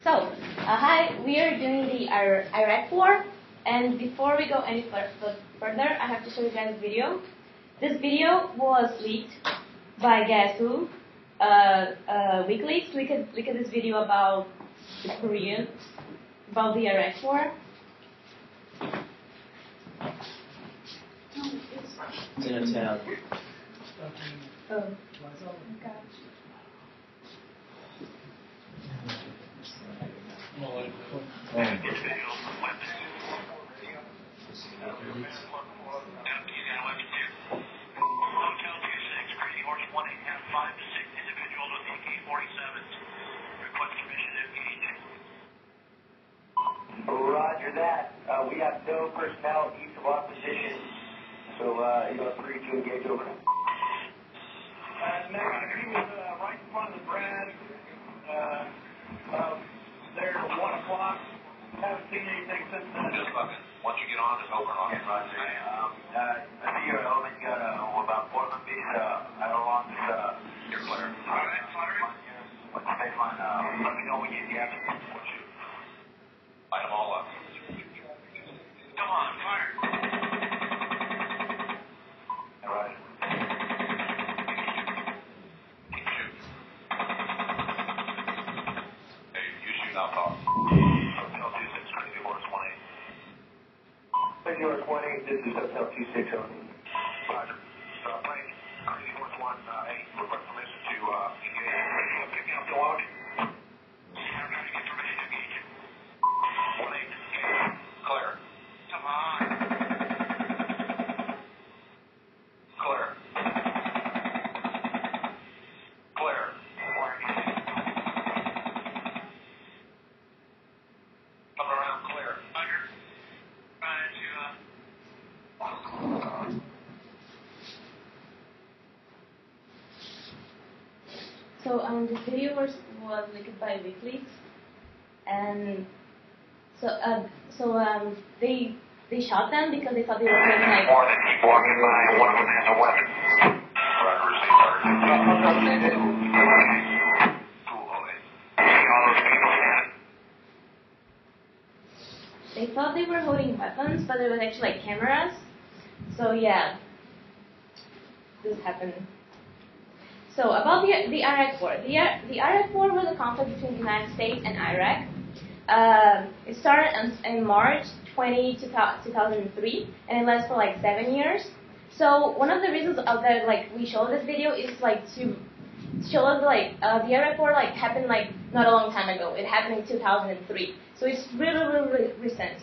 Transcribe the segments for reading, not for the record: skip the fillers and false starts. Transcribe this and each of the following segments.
Hi, we are doing the Iraq War, and before we go any further, I have to show you guys a video. This video was leaked by guess who? WikiLeaks. Leaked this video about the Korean, about the Iraq War. It's in a tab. Oh, gosh. Roger that. We have no personnel east of our position, so you are free to engage over. He was right in front of the brand. There at 1 o'clock. Haven't seen anything since then. Just looking. Once you get on, it's over. I'll get right there. I see you're over. You got about 4 of these out along this. You're clear. All right, firing. What's the baseline? Let me know when you have it. Light them all up. Come on, fire. Roger. Now talk. Hotel 26, Crazy Horse 18. Crazy Horse 18, this is Hotel 26 on. Roger. Plane, Crazy Horse 18, request permission to engage. Picking up the log. I'm trying to get permission to engage. 18, clear. Come on. Clear. Clear. Coming around clear. Roger. Trying to, This video was leaked by WikiLeaks, and they shot them because they thought they were playing like. More than keep walking by. One of them has a weapon. Roger, receiver. Cool, see all those people standing. They thought they were holding weapons, but it was actually like cameras. So yeah, this happened. So about the Iraq War. The Iraq War was a conflict between the United States and Iraq. It started in March 20, 2003, and it lasted for like 7 years. So one of the reasons that like we show this video is like to show us like the Iraq War like happened like not a long time ago. It happened in 2003. So it's really recent.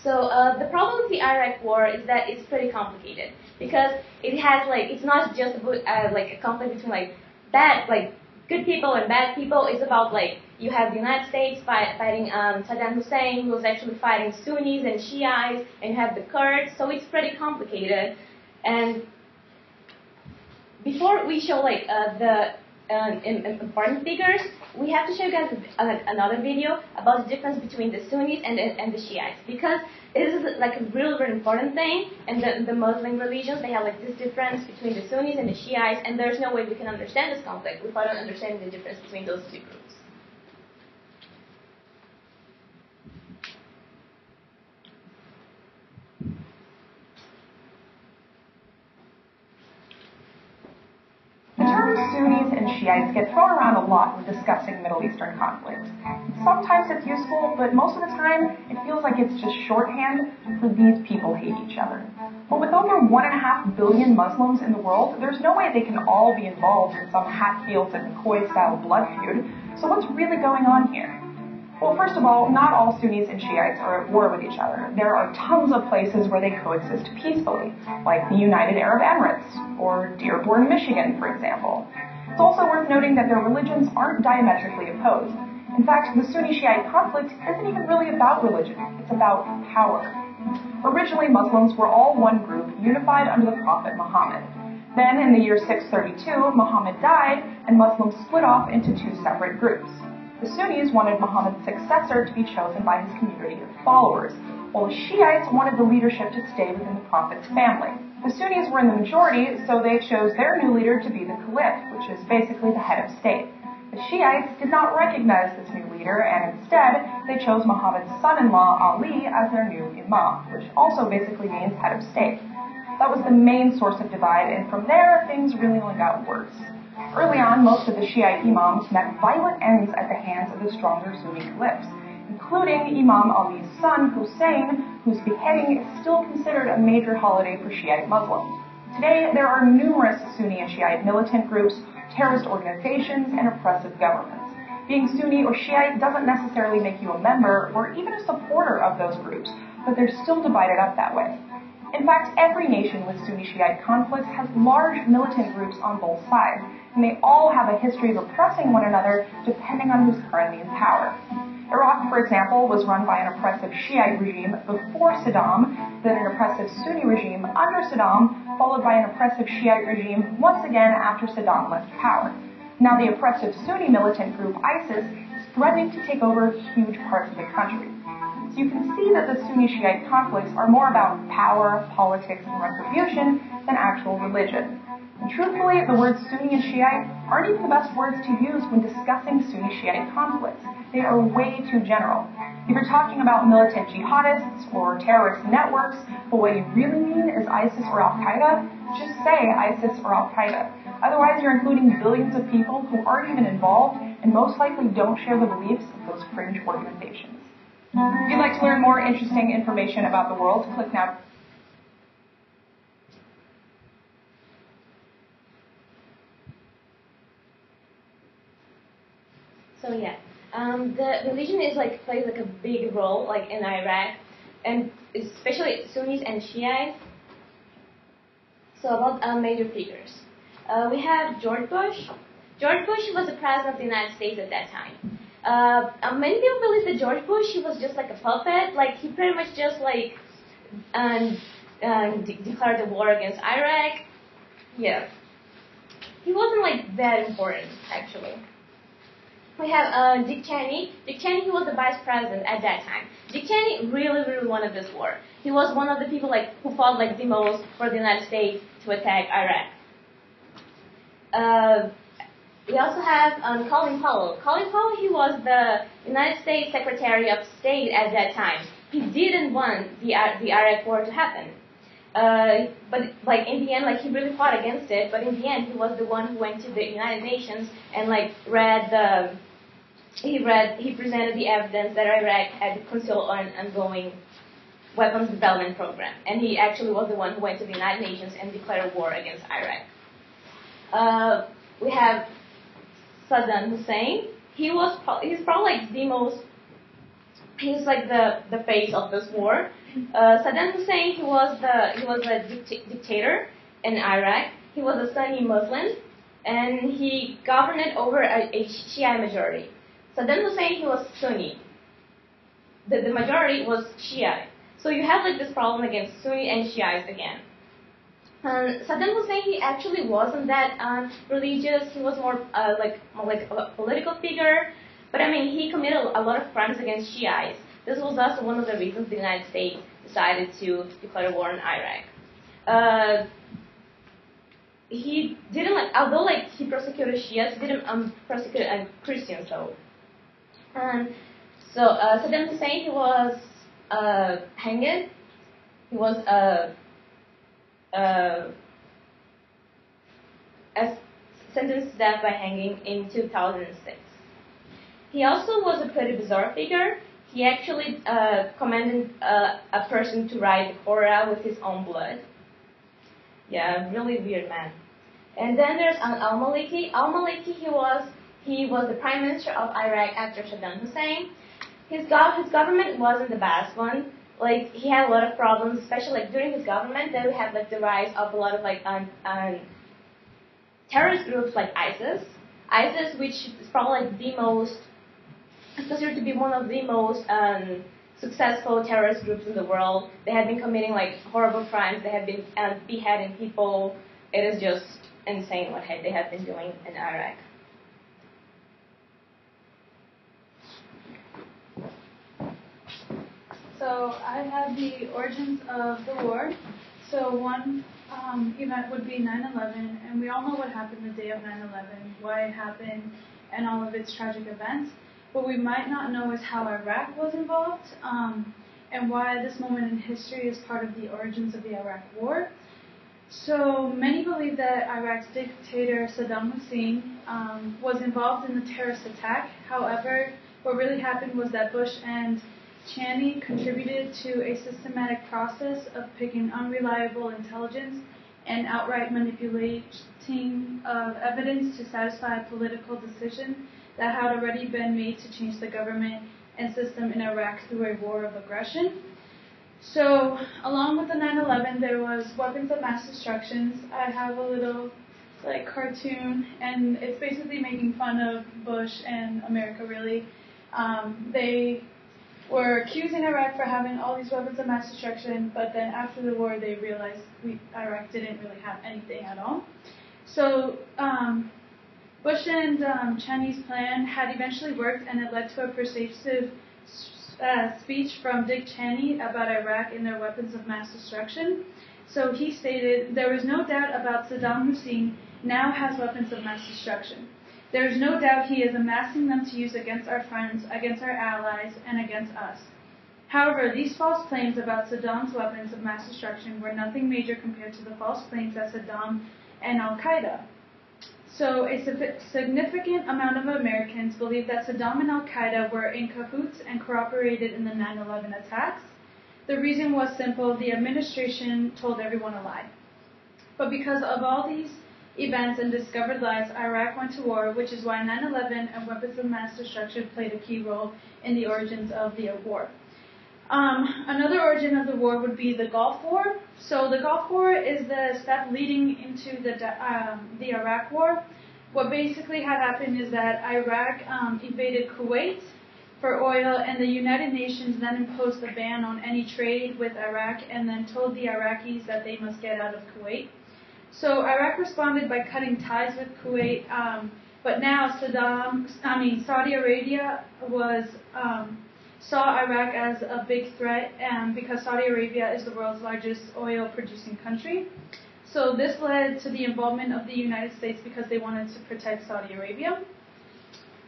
So the problem with the Iraq War is that it's pretty complicated because it has like it's not just about like a conflict between like good people and bad people. It's about like you have the United States fighting Saddam Hussein, who was actually fighting Sunnis and Shiites, and you have the Kurds. So it's pretty complicated. And before we show like the important figures, we have to show you guys another video about the difference between the Sunnis and the Shiites, because this is like a really important thing. And the Muslim religions, they have like this difference between the Sunnis and the Shiites, and there's no way we can understand this conflict without understanding the difference between those two groups. The terms Sunnis and Shiites get thrown around a lot when discussing Middle Eastern conflict. Sometimes it's useful, but most of the time it feels like it's just shorthand for these people hate each other. But with over 1.5 billion Muslims in the world, there's no way they can all be involved in some Hatfields and McCoy-style blood feud. So what's really going on here? Well, first of all, not all Sunnis and Shiites are at war with each other. There are tons of places where they coexist peacefully, like the United Arab Emirates, or Dearborn, Michigan, for example. It's also worth noting that their religions aren't diametrically opposed. In fact, the Sunni-Shiite conflict isn't even really about religion, it's about power. Originally, Muslims were all one group, unified under the Prophet Muhammad. Then, in the year 632, Muhammad died, and Muslims split off into two separate groups. The Sunnis wanted Muhammad's successor to be chosen by his community of followers, while the Shiites wanted the leadership to stay within the Prophet's family. The Sunnis were in the majority, so they chose their new leader to be the Caliph, which is basically the head of state. The Shiites did not recognize this new leader leader, and instead they chose Muhammad's son-in-law Ali as their new imam, which also basically means head of state. That was the main source of divide, and from there things really only got worse. Early on, most of the Shiite imams met violent ends at the hands of the stronger Sunni caliphs, including Imam Ali's son, Hussein, whose beheading is still considered a major holiday for Shiite Muslims. Today, there are numerous Sunni and Shiite militant groups, terrorist organizations, and oppressive governments. Being Sunni or Shiite doesn't necessarily make you a member or even a supporter of those groups, but they're still divided up that way. In fact, every nation with Sunni-Shiite conflicts has large militant groups on both sides, and they all have a history of oppressing one another depending on who's currently in power. Iraq, for example, was run by an oppressive Shiite regime before Saddam, then an oppressive Sunni regime under Saddam, followed by an oppressive Shiite regime once again after Saddam left power. Now the oppressive Sunni militant group ISIS is threatening to take over huge parts of the country. So you can see that the Sunni-Shiite conflicts are more about power, politics, and retribution than actual religion. And truthfully, the words Sunni and Shiite aren't even the best words to use when discussing Sunni-Shiite conflicts. They are way too general. If you're talking about militant jihadists or terrorist networks, but what you really mean is ISIS or Al-Qaeda, just say ISIS or Al-Qaeda. Otherwise, you're including billions of people who aren't even involved and most likely don't share the beliefs of those fringe organizations. If you'd like to learn more interesting information about the world, click now. So yeah, the religion is plays a big role in Iraq, and especially Sunnis and Shiites. So about major figures, we have George Bush. George Bush was the president of the United States at that time. Many people believe that George Bush, he was just like a puppet. He pretty much just declared the war against Iraq. Yeah, he wasn't that important actually. We have Dick Cheney. Dick Cheney, he was the vice president at that time. Dick Cheney really wanted this war. He was one of the people who fought the most for the United States to attack Iraq. We also have Colin Powell. Colin Powell, he was the United States Secretary of State at that time. He didn't want the Iraq War to happen. But in the end, he really fought against it. But in the end, he was the one who went to the United Nations and he presented the evidence that Iraq had concealed an ongoing weapons development program. And he actually was the one who went to the United Nations and declared a war against Iraq. We have Saddam Hussein. He's probably he's the face of this war. Saddam Hussein, he was a dictator in Iraq. He was a Sunni Muslim, and he governed over a Shia majority. Saddam Hussein, he was Sunni. The majority was Shia. So you have this problem against Sunni and Shiites again. Saddam Hussein, he actually wasn't that religious. He was more like a political figure. But he committed a lot of crimes against Shiites. This was also one of the reasons the United States decided to declare war in Iraq. He didn't although he persecuted Shiites, he didn't persecute Christians though. So Saddam Hussein, he was hanged. He was sentenced to death by hanging in 2006. He also was a pretty bizarre figure. He actually commanded a person to write the Quran with his own blood. Yeah, really weird man. And then there's al-Maliki. Al-Maliki, he was the prime minister of Iraq after Saddam Hussein. His government wasn't the best one. He had a lot of problems, especially during his government. Then we had the rise of a lot of terrorist groups like ISIS. ISIS, which is probably considered to be one of the most successful terrorist groups in the world. They have been committing horrible crimes. They have been beheading people. It is just insane what they have been doing in Iraq. So I have the origins of the war. So one event would be 9/11, and we all know what happened the day of 9/11, why it happened, and all of its tragic events. what we might not know is how Iraq was involved, and why this moment in history is part of the origins of the Iraq War. So many believe that Iraq's dictator Saddam Hussein was involved in the terrorist attack. However, what really happened was that Bush and Cheney contributed to a systematic process of picking unreliable intelligence and outright manipulating of evidence to satisfy a political decision that had already been made to change the government and system in Iraq through a war of aggression. So, along with the 9/11, there was weapons of mass destruction. I have a little cartoon, and it's basically making fun of Bush and America. Really, they were accusing Iraq for having all these weapons of mass destruction, but then after the war, they realized Iraq didn't really have anything at all. So, Bush and Cheney's plan had eventually worked, and it led to a persuasive speech from Dick Cheney about Iraq and their weapons of mass destruction. So he stated, "There is no doubt about Saddam Hussein now has weapons of mass destruction. There is no doubt he is amassing them to use against our friends, against our allies, and against us. However, these false claims about Saddam's weapons of mass destruction were nothing major compared to the false claims that Saddam and Al-Qaeda." So a significant amount of Americans believe that Saddam and Al-Qaeda were in cahoots and cooperated in the 9/11 attacks. The reason was simple: the administration told everyone a lie. But because of all these events and discovered lies, Iraq went to war, which is why 9/11 and weapons of mass destruction played a key role in the origins of the war. Another origin of the war would be the Gulf War. So the Gulf War is the step leading into the Iraq War. What basically had happened is that Iraq invaded Kuwait for oil, and the United Nations then imposed a ban on any trade with Iraq and then told the Iraqis that they must get out of Kuwait. So Iraq responded by cutting ties with Kuwait, but now Saudi Arabia saw Iraq as a big threat, because Saudi Arabia is the world's largest oil-producing country. So this led to the involvement of the United States because they wanted to protect Saudi Arabia.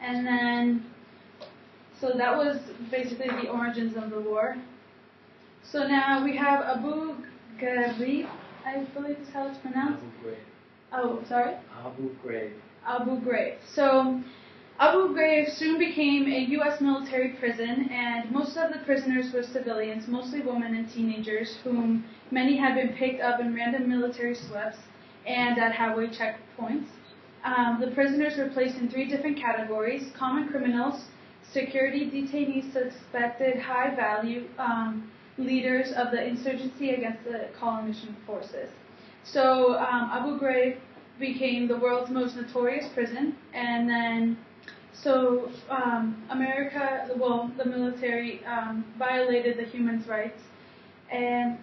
And then, so that was basically the origins of the war. So now we have Abu Ghraib, I believe is how it's pronounced. Abu Ghraib. Oh, sorry? Abu Ghraib. Abu Ghraib. So Abu Ghraib soon became a U.S. military prison, and most of the prisoners were civilians, mostly women and teenagers, whom many had been picked up in random military sweeps and at highway checkpoints. The prisoners were placed in 3 different categories: common criminals, security detainees, suspected high-value leaders of the insurgency against the coalition forces. So Abu Ghraib became the world's most notorious prison, and then America, the military violated the human rights, and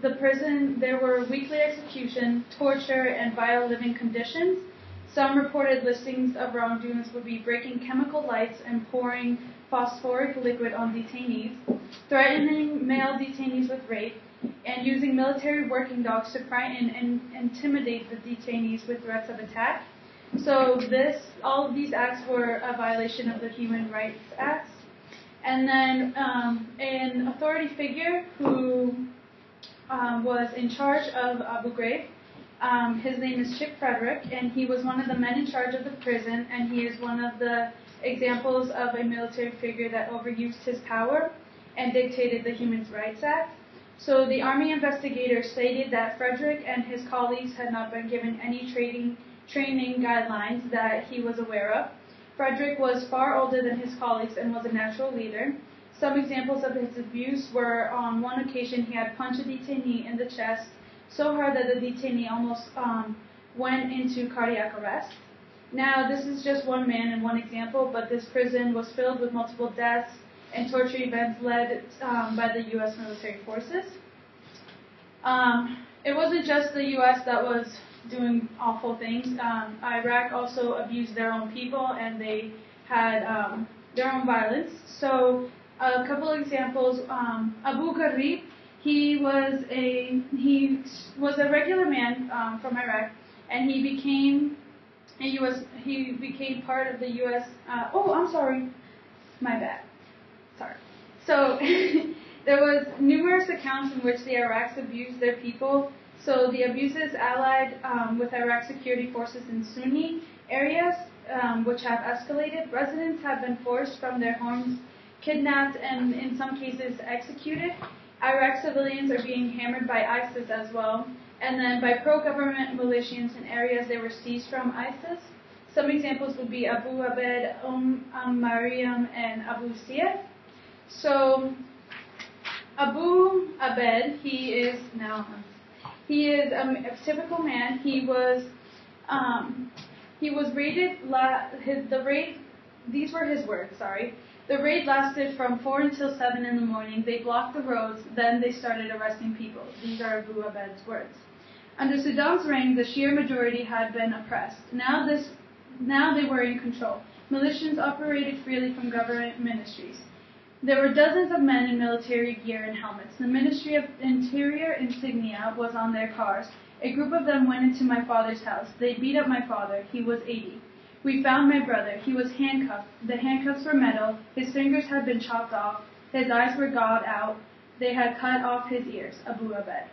the prison, there were weekly execution, torture, and vile living conditions. Some reported listings of wrongdoings would be breaking chemical lights and pouring phosphoric liquid on detainees, threatening male detainees with rape, and using military working dogs to frighten and intimidate the detainees with threats of attack. So all of these acts were a violation of the Human Rights Acts. And then an authority figure who was in charge of Abu Ghraib, his name is Chick Frederick, and he was one of the men in charge of the prison, and he is one of the examples of a military figure that overused his power and dictated the Human Rights Act. So the Army investigators stated that Frederick and his colleagues had not been given any training guidelines that he was aware of. Frederick was far older than his colleagues and was a natural leader. Some examples of his abuse were, on one occasion, he had punched a detainee in the chest so hard that the detainee almost went into cardiac arrest. Now, this is just one man and one example, but this prison was filled with multiple deaths and torture events led by the U.S. military forces. It wasn't just the U.S. that was doing awful things. Iraq also abused their own people, and they had their own violence. So a couple of examples. Abu Ghraib, he was a regular man from Iraq, and he became part of the U.S. My bad. Sorry. So there was numerous accounts in which the Iraqis abused their people. So the abuses allied with Iraq's security forces in Sunni areas, which have escalated. Residents have been forced from their homes, kidnapped, and in some cases executed. Iraq civilians are being hammered by ISIS as well, and then by pro-government militias in areas they were seized from ISIS. Some examples would be Abu Abed, Mariam, and Abu Siyaf. So Abu Abed, he is a typical man. He was raided. These were his words. Sorry. The raid lasted from 4 until 7 in the morning. They blocked the roads. Then they started arresting people. These are Abu Abed's words. Under Saddam's reign, the Shia majority had been oppressed. Now they were in control. Militias operated freely from government ministries. There were dozens of men in military gear and helmets. The Ministry of Interior insignia was on their cars. A group of them went into my father's house. They beat up my father. He was 80. We found my brother. He was handcuffed. The handcuffs were metal. His fingers had been chopped off. His eyes were gouged out. They had cut off his ears. Abu Abed.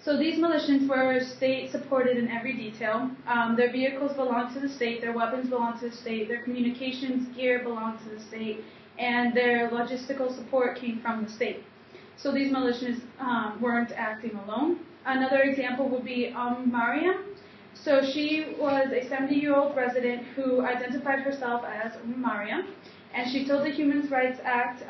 So these militias were state-supported in every detail. Their vehicles belonged to the state. Their weapons belonged to the state. Their communications gear belonged to the state. And their logistical support came from the state. So these militias weren't acting alone. Another example would be Mariam. So she was a 70-year-old resident who identified herself as Mariam, and she told the Human Rights Act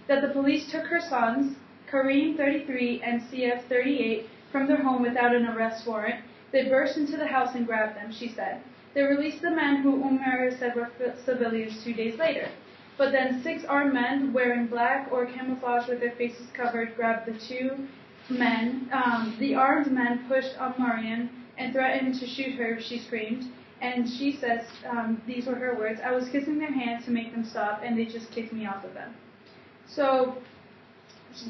that the police took her sons, Kareem, 33, and Siyaf, 38, from their home without an arrest warrant. They burst into the house and grabbed them, she said. They released the men who Umar said were civilians 2 days later. But then 6 armed men wearing black or camouflage with their faces covered grabbed the 2 men. The armed men pushed on Mariam and threatened to shoot her if she screamed. And she says, these were her words, I was kissing their hands to make them stop, and they just kicked me off of them. So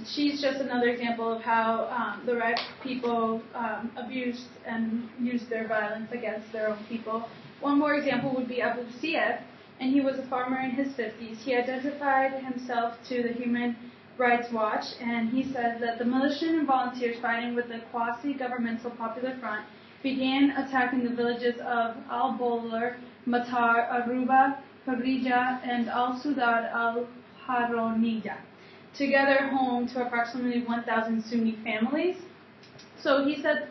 she's just another example of how the Iraq people abused and used their violence against their own people. One more example would be Abu Siyaf, and he was a farmer in his 50s. He identified himself to the Human Rights Watch, and he said that the militia and volunteers fighting with the quasi-governmental Popular Front began attacking the villages of Al-Bolar, Matar, Aruba, Farija, and Al-Sudad al-Haronija, together home to approximately 1,000 Sunni families. So he said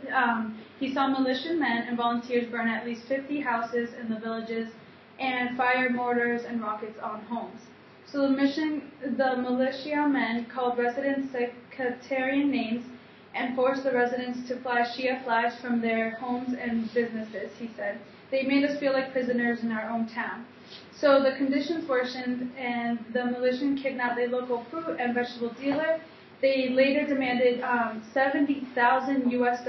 he saw militia men and volunteers burn at least 50 houses in the villages and fire mortars and rockets on homes. So the militia men called residents sectarian names and forced the residents to fly Shia flags from their homes and businesses, he said. They made us feel like prisoners in our own town. So the conditions worsened, and the militia kidnapped a local fruit and vegetable dealer. They later demanded $70,000 US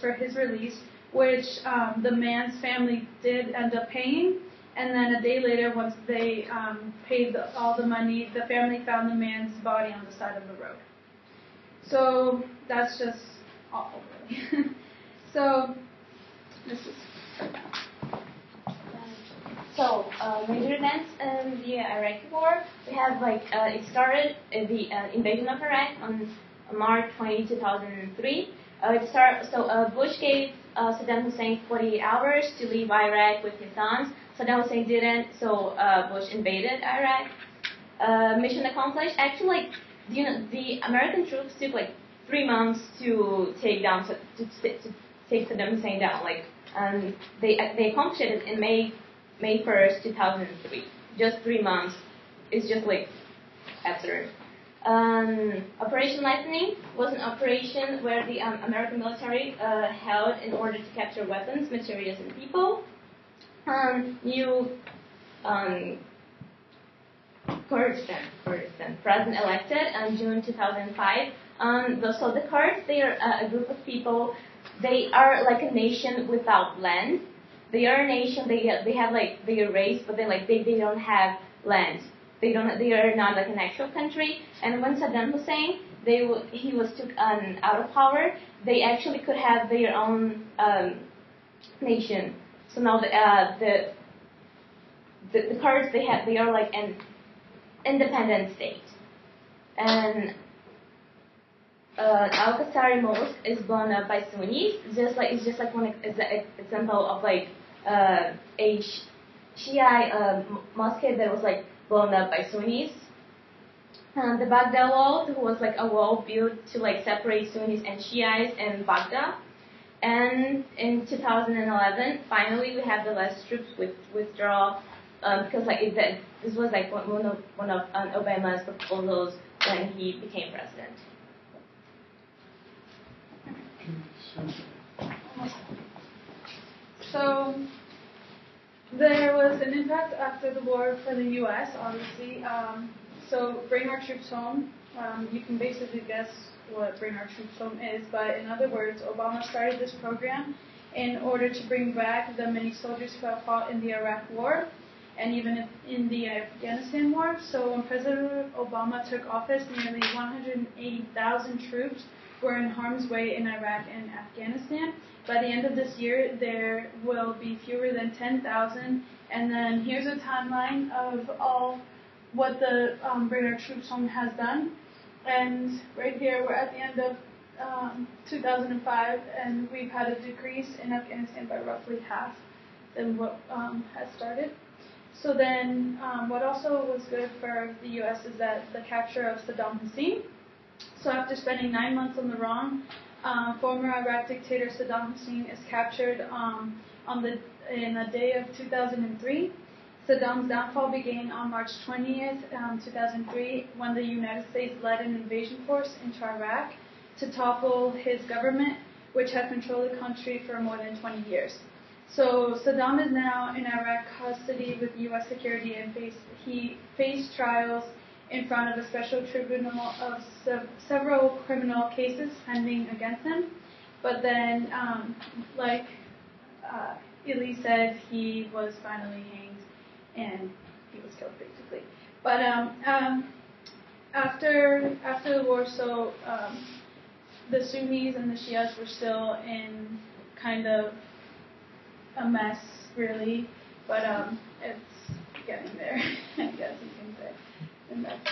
for his release, which the man's family did end up paying. And then a day later, once they paid all the money, the family found the man's body on the side of the road. So that's just awful, really. So this is So major events in the Iraqi war, we have it started the invasion of Iraq on March 20, 2003. Bush gave Saddam Hussein 48 hours to leave Iraq with his sons. Saddam Hussein didn't, so Bush invaded Iraq. Mission accomplished. Actually, the American troops took 3 months to take Saddam Hussein down. They accomplished it in May 1st, 2003. Just 3 months. It's just absurd. Operation Lightning was an operation where the American military held in order to capture weapons, materials, and people. Kurdistan president elected in June 2005. So the Kurds, they are a group of people. They are like a nation without land. They are a nation. They have their race, but they don't have land. They are not an actual country. And when Saddam Hussein he was took out of power, they actually could have their own nation. So now the Kurds they are independent state. And Al-Qasari Mosque is blown up by Sunnis. It's just like one example of like a Shia mosque that was like blown up by Sunnis. The Baghdad wall was like a wall built to like separate Sunnis and Shiites in Baghdad. And in 2011, finally we have the last troops withdraw because like this was like one of Obama's proposals when he became president. So there was an impact after the war for the U.S., obviously. So bring our troops home. You can basically guess what bring our troops home is, but in other words, Obama started this program in order to bring back the many soldiers who have fought in the Iraq War and even in the Afghanistan War. So when President Obama took office, nearly 180,000 troops were in harm's way in Iraq and Afghanistan. By the end of this year, there will be fewer than 10,000. And then here's a timeline of all what the Bring Our Troops Home has done. And right here, we're at the end of 2005, and we've had a decrease in Afghanistan by roughly half than what has started. So then what also was good for the U.S. is that the capture of Saddam Hussein. So after spending 9 months on the run, former Iraq dictator Saddam Hussein is captured in a day of 2003. Saddam's downfall began on March 20th, 2003, when the United States led an invasion force into Iraq to topple his government, which had controlled the country for more than 20 years. So Saddam is now in Iraq custody with U.S. security, and he faced trials in front of a special tribunal of several criminal cases pending against him. But then, like Hili said, he was finally hanged and he was killed basically. But after the war, so the Sunnis and the Shias were still in kind of a mess, really. But it's getting there, I guess you can say. And that's